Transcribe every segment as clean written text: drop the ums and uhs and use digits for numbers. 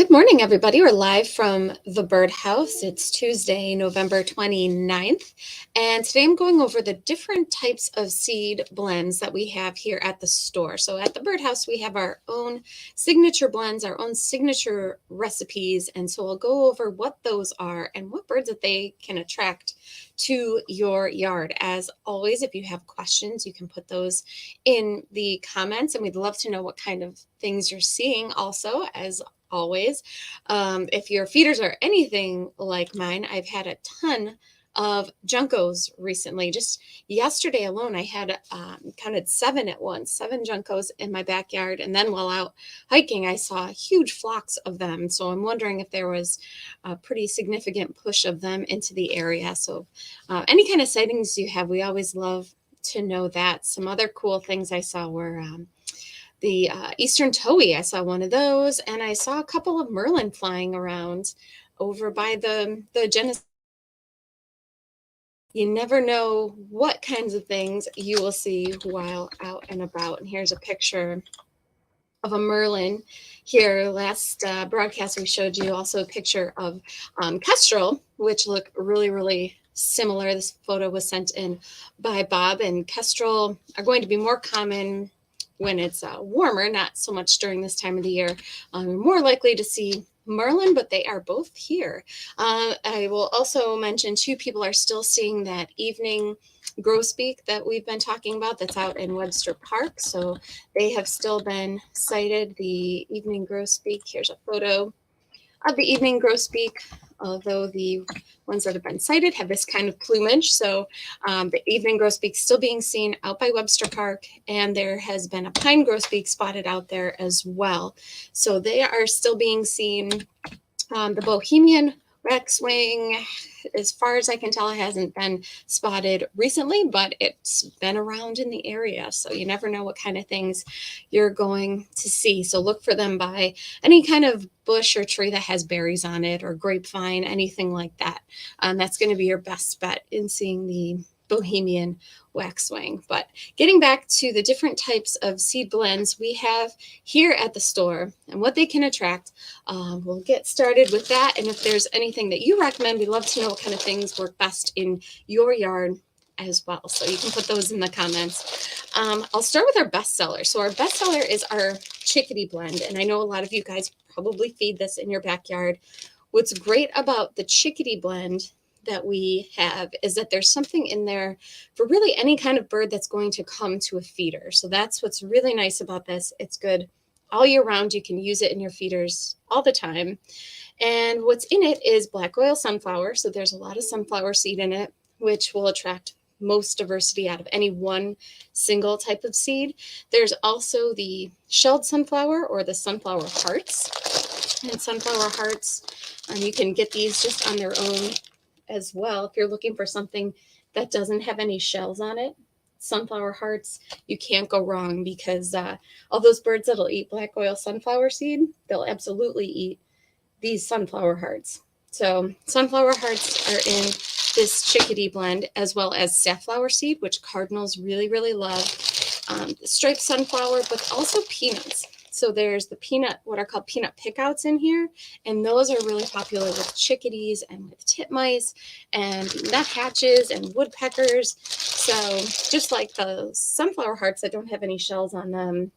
Good morning, everybody. We're live from the birdhouse. It's Tuesday, November 29th. And today I'm going over the different types of seed blends that we have here at the store. So at the birdhouse, we have our own signature blends, our own signature recipes. And so I'll go over what those are and what birds that they can attract to your yard. As always, if you have questions, you can put those in the comments, and we'd love to know what kind of things you're seeing also, as always. If your feeders are anything like mine, I've had a ton of Juncos recently. Just yesterday alone, I had counted seven at once, seven Juncos in my backyard. And then while out hiking, I saw huge flocks of them. So I'm wondering if there was a pretty significant push of them into the area. So any kind of sightings you have, we always love to know that. Some other cool things I saw were the eastern towhee. I saw one of those, and I saw a couple of merlin flying around over by the Genesis. You never know what kinds of things you will see while out and about. And here's a picture of a merlin. Here last broadcast we showed you also a picture of kestrel, which look really similar. This photo was sent in by Bob, and kestrel are going to be more common when it's warmer, not so much during this time of the year. More likely to see merlin, but they are both here. I will also mention two people are still seeing that evening grosbeak that we've been talking about that's out in Webster Park. So they have still been sighted, the evening grosbeak. Here's a photo of the evening grosbeak, although the ones that have been sighted have this kind of plumage. So the evening grosbeak still being seen out by Webster Park, and there has been a pine grosbeak spotted out there as well. So they are still being seen. The Bohemian waxwing, as far as I can tell, hasn't been spotted recently, but it's been around in the area. So you never know what kind of things you're going to see. So look for them by any kind of bush or tree that has berries on it, or grapevine, anything like that. That's going to be your best bet in seeing the Bohemian waxwing. But getting back to the different types of seed blends we have here at the store and what they can attract, we'll get started with that. And if there's anything that you recommend, we'd love to know what kind of things work best in your yard as well. So you can put those in the comments. I'll start with our bestseller. So our bestseller is our chickadee blend. And I know a lot of you guys probably feed this in your backyard. What's great about the chickadee blend that we have is that there's something in there for really any kind of bird that's going to come to a feeder. So that's what's really nice about this. It's good all year round. You can use it in your feeders all the time. And what's in it is black oil sunflower. So there's a lot of sunflower seed in it, which will attract most diversity out of any one single type of seed. There's also the shelled sunflower, or the sunflower hearts. And sunflower hearts, you can get these just on their own as well. If you're looking for something that doesn't have any shells on it, sunflower hearts, you can't go wrong, because all those birds that'll eat black oil sunflower seed, they'll absolutely eat these sunflower hearts. So sunflower hearts are in this chickadee blend, as well as safflower seed, which cardinals really love. Striped sunflower, but also peanuts. So there's the peanut, what are called peanut pickouts in here, and those are really popular with chickadees and with titmice and nuthatches and woodpeckers. So just like the sunflower hearts that don't have any shells on them,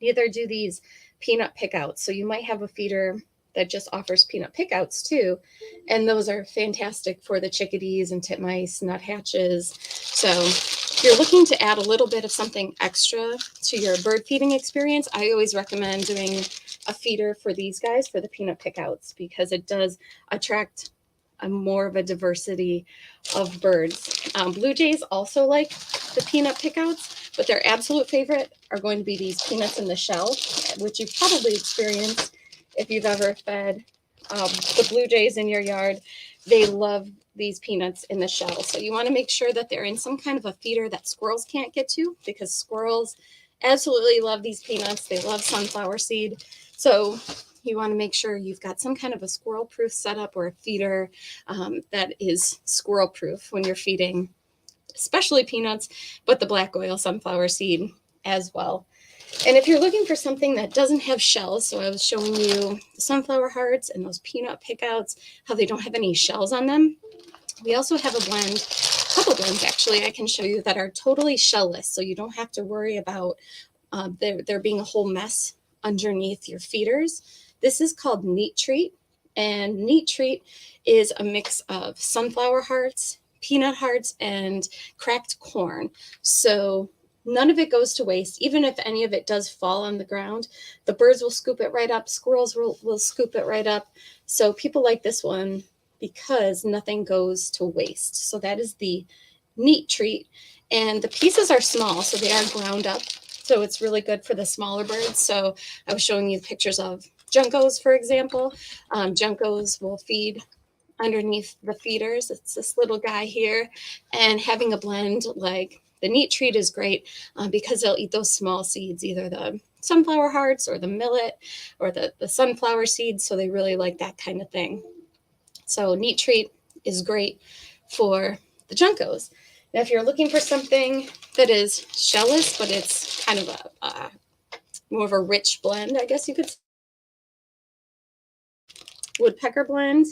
neither do these peanut pickouts. So you might have a feeder that just offers peanut pickouts too, and those are fantastic for the chickadees and titmice, nuthatches. So if you're looking to add a little bit of something extra to your bird feeding experience, I always recommend doing a feeder for these guys, for the peanut pickouts, because it does attract more of a diversity of birds. Blue jays also like the peanut pickouts, but their absolute favorite are going to be these peanuts in the shell, which you've probably experienced if you've ever fed the blue jays in your yard. They love these peanuts in the shell. So you want to make sure that they're in some kind of a feeder that squirrels can't get to, because squirrels absolutely love these peanuts. They love sunflower seed. So you want to make sure you've got some kind of a squirrel proof setup, or a feeder that is squirrel proof when you're feeding, especially peanuts, but the black oil sunflower seed as well. And if you're looking for something that doesn't have shells, so I was showing you the sunflower hearts and those peanut pickouts, how they don't have any shells on them. We also have a blend, a couple blends actually, I can show you that are totally shellless. So you don't have to worry about there being a whole mess underneath your feeders. This is called Neat Treat. And Neat Treat is a mix of sunflower hearts, peanut hearts, and cracked corn. So none of it goes to waste. Even if any of it does fall on the ground, the birds will scoop it right up, squirrels will scoop it right up. So people like this one because nothing goes to waste. So that is the Neat Treat. And the pieces are small, so they are ground up. So it's really good for the smaller birds. So I was showing you pictures of juncos, for example. Juncos will feed underneath the feeders. It's this little guy here. And having a blend like the Neat Treat is great because they'll eat those small seeds, either the sunflower hearts or the millet or the sunflower seeds. So they really like that kind of thing. So Neat Treat is great for the juncos. Now, if you're looking for something that is shellless, but it's kind of a more of a rich blend, I guess you could say, woodpecker blend.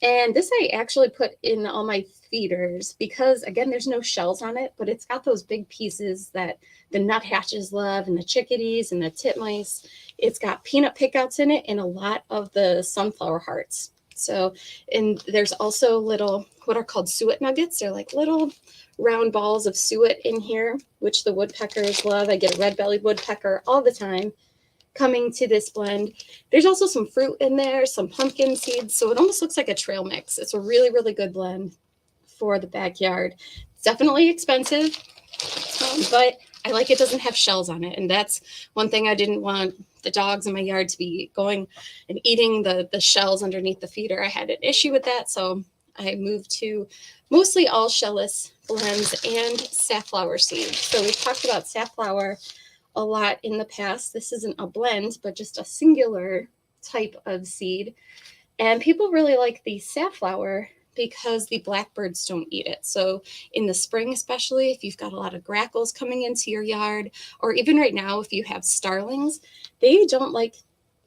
And this I actually put in all my feeders because, again, there's no shells on it, but it's got those big pieces that the nuthatches love and the chickadees and the titmice. It's got peanut pickouts in it and a lot of the sunflower hearts. So, and there's also little, what are called suet nuggets. They're like little round balls of suet in here, which the woodpeckers love. I get a red-bellied woodpecker all the time coming to this blend. There's also some fruit in there, some pumpkin seeds, so it almost looks like a trail mix. It's a really, really good blend for the backyard. It's definitely expensive, but I like it doesn't have shells on it, and that's one thing I didn't want the dogs in my yard to be going and eating the shells underneath the feeder. I had an issue with that, so I moved to mostly all shellless blends and safflower seeds. So we've talked about safflower a lot in the past. This isn't a blend, but just a singular type of seed. And people really like the safflower because the blackbirds don't eat it. So in the spring, especially if you've got a lot of grackles coming into your yard, or even right now, if you have starlings, they don't like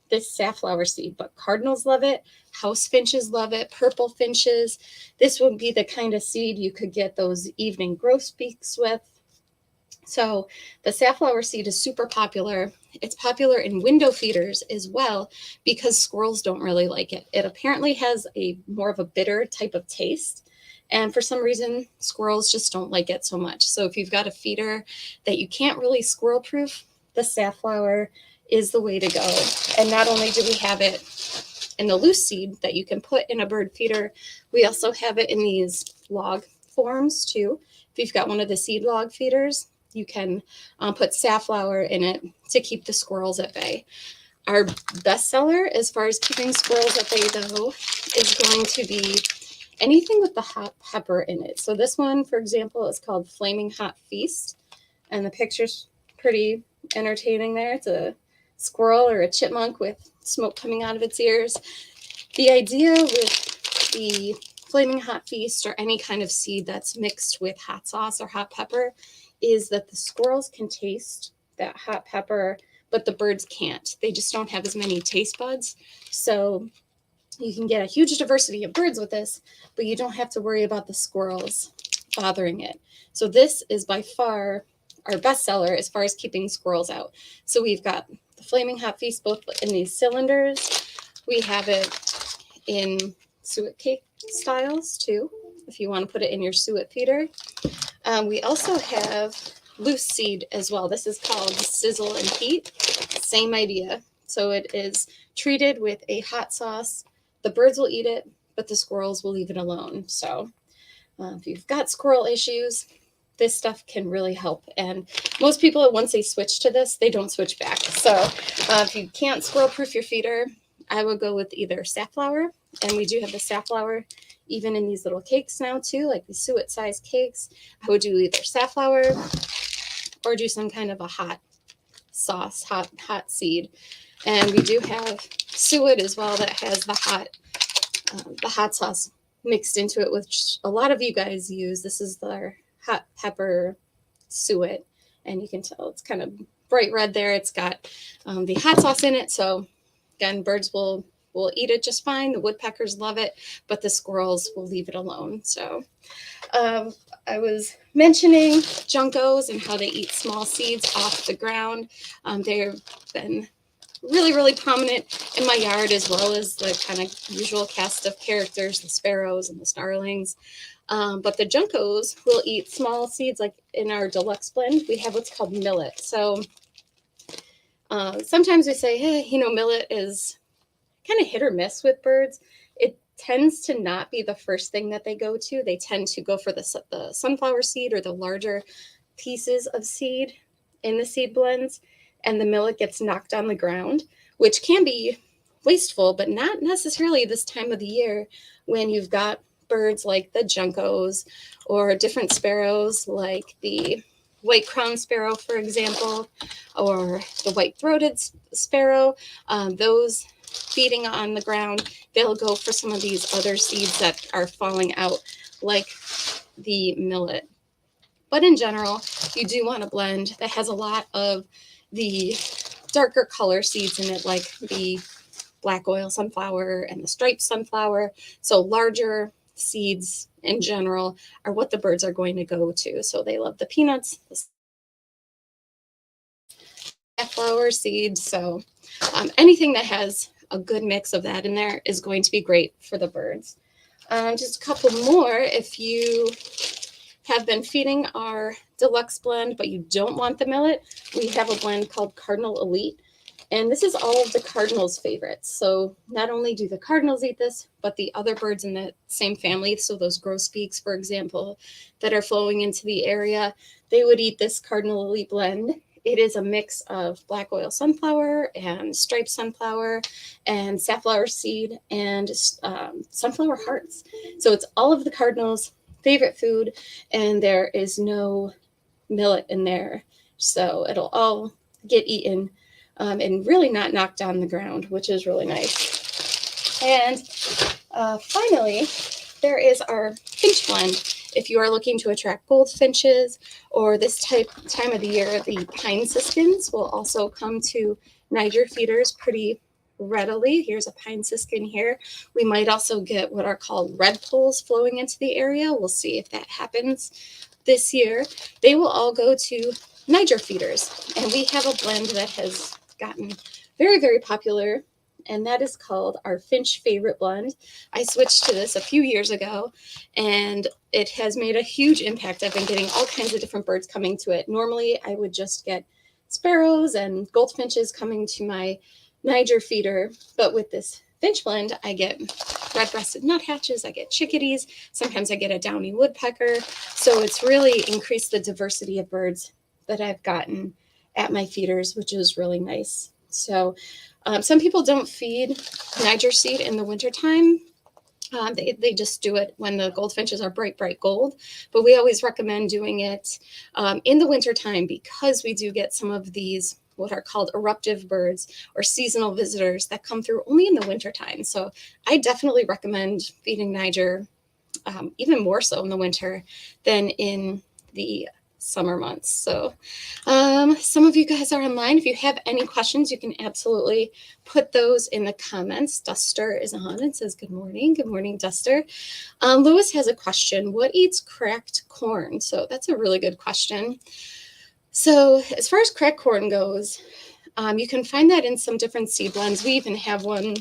this safflower seed, but cardinals love it. House finches love it. Purple finches. This would be the kind of seed you could get those evening grosbeaks with. So the safflower seed is super popular. It's popular in window feeders as well because squirrels don't really like it. It apparently has a more of a bitter type of taste. And for some reason, squirrels just don't like it so much. So if you've got a feeder that you can't really squirrel proof, the safflower is the way to go. And not only do we have it in the loose seed that you can put in a bird feeder, we also have it in these log forms too. If you've got one of the seed log feeders, you can put safflower in it to keep the squirrels at bay. Our best seller as far as keeping squirrels at bay, though, is going to be anything with the hot pepper in it. So this one, for example, is called Flaming Hot Feast. And the picture's pretty entertaining there. It's a squirrel or a chipmunk with smoke coming out of its ears. The idea with the Flaming Hot Feast or any kind of seed that's mixed with hot sauce or hot pepper is that the squirrels can taste that hot pepper, but the birds can't. They just don't have as many taste buds. So you can get a huge diversity of birds with this, but you don't have to worry about the squirrels bothering it. So this is by far our best seller as far as keeping squirrels out. So we've got the Flaming Hot Feast both in these cylinders. We have it in suet cake styles too, if you want to put it in your suet feeder. We also have loose seed as well. This is called Sizzle and Heat. Same idea. So it is treated with a hot sauce. The birds will eat it, but the squirrels will leave it alone. So if you've got squirrel issues, this stuff can really help. And most people, once they switch to this, they don't switch back. So if you can't squirrel proof your feeder, I would go with either safflower, and we do have the safflower even in these little cakes now too, like the suet sized cakes. I would do either safflower or do some kind of a hot sauce, hot seed. And we do have suet as well that has the hot sauce mixed into it, which a lot of you guys use. This is their hot pepper suet, and you can tell it's kind of bright red there. It's got the hot sauce in it. So again, birds will eat it just fine. The woodpeckers love it, but the squirrels will leave it alone. So I was mentioning juncos and how they eat small seeds off the ground. They've been really, really prominent in my yard, as well as the kind of usual cast of characters, the sparrows and the starlings. But the juncos will eat small seeds. Like in our deluxe blend, we have what's called millet. So sometimes we say, hey, millet is kind of hit or miss with birds. It tends to not be the first thing that they go to. They tend to go for the sunflower seed or the larger pieces of seed in the seed blends, and the millet gets knocked on the ground, which can be wasteful, but not necessarily this time of the year when you've got birds like the juncos or different sparrows like the white crowned sparrow, for example, or the white-throated sparrow. Those feeding on the ground, they'll go for some of these other seeds that are falling out, like the millet. But in general, you do want a blend that has a lot of the darker color seeds in it, like the black oil sunflower and the striped sunflower. So larger seeds in general are what the birds are going to go to. So they love the peanuts, the safflower seeds. So anything that has a good mix of that in there is going to be great for the birds. Just a couple more. If you have been feeding our deluxe blend, but you don't want the millet, we have a blend called Cardinal Elite. And this is all of the cardinals' favorites. So not only do the cardinals eat this, but the other birds in the same family, so those grosbeaks, for example, that are flowing into the area, they would eat this Cardinal Elite blend. It is a mix of black oil sunflower and striped sunflower and safflower seed and sunflower hearts. So it's all of the cardinals' favorite food, and there is no millet in there. So it'll all get eaten and really not knocked on the ground, which is really nice. And finally, there is our finch blend. If you are looking to attract goldfinches, or this time of the year, the pine siskins will also come to Niger feeders pretty readily. Here's a pine siskin here. We might also get what are called redpolls flowing into the area. We'll see if that happens this year. They will all go to Niger feeders, and we have a blend that has gotten very, very popular, and that is called our Finch Favorite Blend. I switched to this a few years ago, and it has made a huge impact. I've been getting all kinds of different birds coming to it. Normally, I would just get sparrows and goldfinches coming to my Niger feeder, but with this finch blend, I get red-breasted nuthatches, I get chickadees, sometimes I get a downy woodpecker. So it's really increased the diversity of birds that I've gotten at my feeders, which is really nice. So some people don't feed Niger seed in the wintertime. They just do it when the goldfinches are bright gold. But we always recommend doing it in the wintertime, because we do get some of these what are called eruptive birds or seasonal visitors that come through only in the wintertime. So I definitely recommend feeding Niger even more so in the winter than in the summer months. So some of you guys are online. If you have any questions, you can absolutely put those in the comments. Duster is on and says, good morning. Good morning, Duster. Lewis has a question. What eats cracked corn? So that's a really good question. So as far as cracked corn goes, you can find that in some different seed blends. We even have one.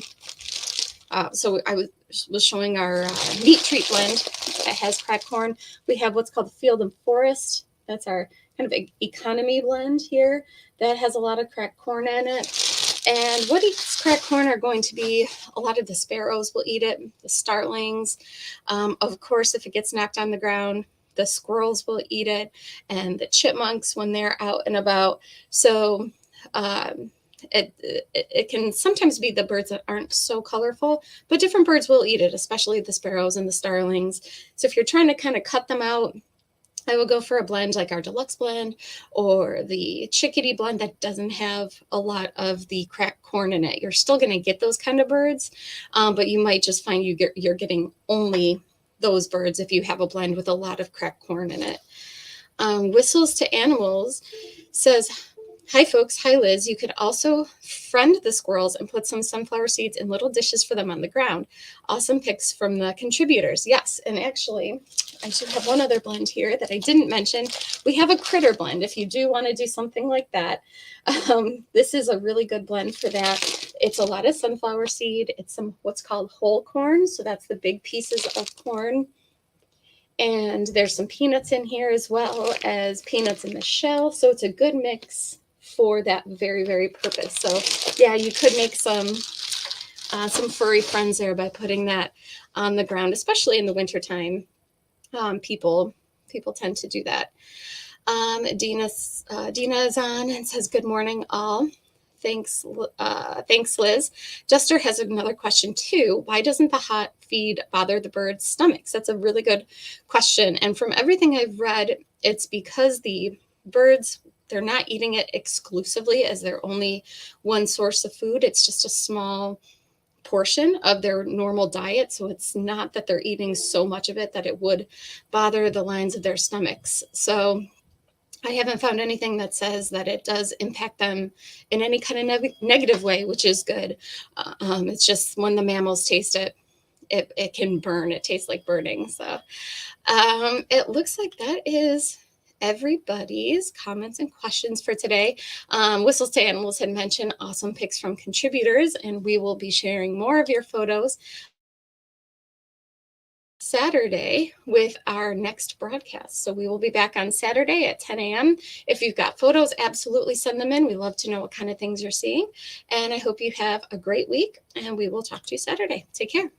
So I was showing our meat treat blend that has cracked corn. We have what's called Field and Forest. That's our kind of economy blend here that has a lot of cracked corn in it. And what eats cracked corn are going to be a lot of the sparrows will eat it, the starlings. Of course, if it gets knocked on the ground, the squirrels will eat it, and the chipmunks when they're out and about. So it can sometimes be the birds that aren't so colorful, but different birds will eat it, especially the sparrows and the starlings. So if you're trying to kind of cut them out, I will go for a blend like our deluxe blend or the chickadee blend that doesn't have a lot of the cracked corn in it. You're still going to get those kind of birds, but you might just find you're getting only those birds if you have a blend with a lot of cracked corn in it. Whistles to Animals says, Hi, folks. Hi, Liz. You could also friend the squirrels and put some sunflower seeds in little dishes for them on the ground. Awesome picks from the contributors. Yes, and actually, I should have one other blend here that I didn't mention. We have a critter blend if you do want to do something like that. This is a really good blend for that. It's a lot of sunflower seed. It's some what's called whole corn. So that's the big pieces of corn. And there's some peanuts in here as well as peanuts in the shell. So it's a good mix for that very, very purpose. So yeah, you could make some furry friends there by putting that on the ground, especially in the wintertime. People tend to do that. Dina is on and says, "Good morning, all." Thanks, Liz. Jester has another question too. Why doesn't the hot feed bother the birds' stomachs? That's a really good question. And from everything I've read, it's because the birds, they're not eating it exclusively as their only one source of food. It's just a small portion of their normal diet. So it's not that they're eating so much of it that it would bother the lines of their stomachs. So I haven't found anything that says that it does impact them in any kind of negative way, which is good. It's just when the mammals taste it, it can burn. It tastes like burning. So it looks like that is everybody's comments and questions for today. Whistles to Animals had mentioned awesome picks from contributors, and we will be sharing more of your photos Saturday with our next broadcast. So we will be back on Saturday at 10 a.m. If you've got photos, absolutely send them in. We love to know what kind of things you're seeing. And I hope you have a great week, and we will talk to you Saturday. Take care.